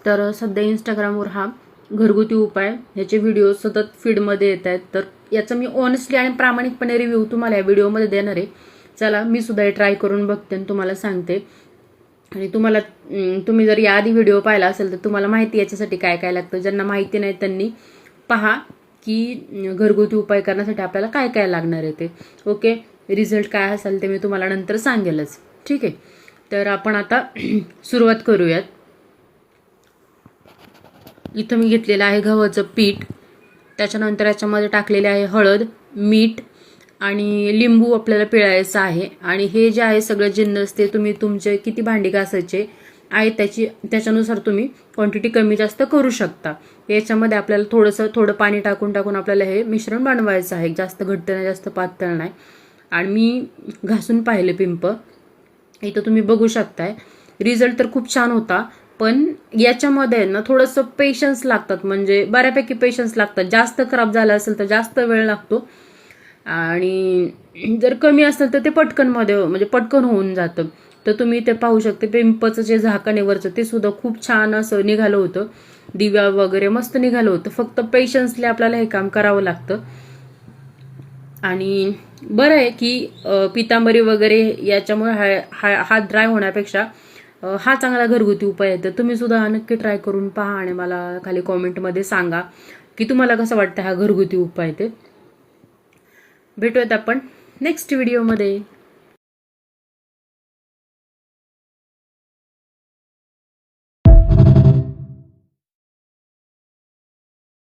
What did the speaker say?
तर सध्या इंस्टाग्रामवर हा घरगुती उपाय ह्याचे व्हिडिओ सतत फीडमध्ये येत आहेत, तर याचा मी ऑनेस्टली आणि प्रामाणिकपणे रिव्ह्यू तुम्हाला या व्हिडिओमध्ये देणार आहे. चला मी सुद्धा हे ट्राय करून बघते आणि तुम्हाला सांगते. आणि तुम्ही जर याआधी व्हिडिओ पाहिला असेल तर तुम्हाला माहिती याच्यासाठी काय काय लागतं. ज्यांना माहिती नाही त्यांनी पहा की घरगुती उपाय करण्यासाठी आपल्याला काय काय लागणार आहे ते. ओके, रिझल्ट काय असेल ते मी तुम्हाला नंतर सांगेलच. ठीक आहे, तर आपण आता सुरुवात करूयात. इथं मी घेतलेलं आहे गव्हाचं पीठ, त्याच्यानंतर याच्यामध्ये टाकलेले आहे हळद, मीठ आणि लिंबू आपल्याला पिळायचं आहे. आणि हे जे आहे सगळं जिन्नस ते तुम्ही तुमचे किती भांडी घासायचे आहे त्याच्यानुसार तुम्ही क्वांटिटी कमी जास्त करू शकता. याच्यामध्ये आपल्याला थोडं पाणी टाकून आपल्याला हे मिश्रण बनवायचं आहे. जास्त घट्ट नाही, जास्त पातळ नाही. आणि मी घासून पाहिले पिंप, इथं तुम्ही बघू शकताय. रिझल्ट तर खूप छान होता, पण याच्यामध्ये ना थोडंसं पेशन्स लागतात, म्हणजे बऱ्यापैकी पेशन्स लागतात. जास्त खराब झालं असेल तर जास्त वेळ लागतो आणि जर कमी असेल तर ते पटकन होऊन जातं. तर तुम्ही ते पाहू शकते पिंपचं जे झाकण वरचं ते सुद्धा खूप छान असं निघालं होतं. दिव्या वगैरे मस्त निघालं होतं. फक्त पेशन्सली आपल्याला हे काम करावं लागतं. आणि बरं आहे की पितांबरी वगैरे याच्यामुळे हात ड्राय होण्यापेक्षा हा चांगला घरगुती उपाय आहे. तर तुम्ही सुद्धा नक्की ट्राय करून पहा आणि मला खाली कॉमेंटमध्ये सांगा की तुम्हाला कसं वाटतं हा घरगुती उपाय ते. भेटूयात आपण नेक्स्ट व्हिडिओमध्ये.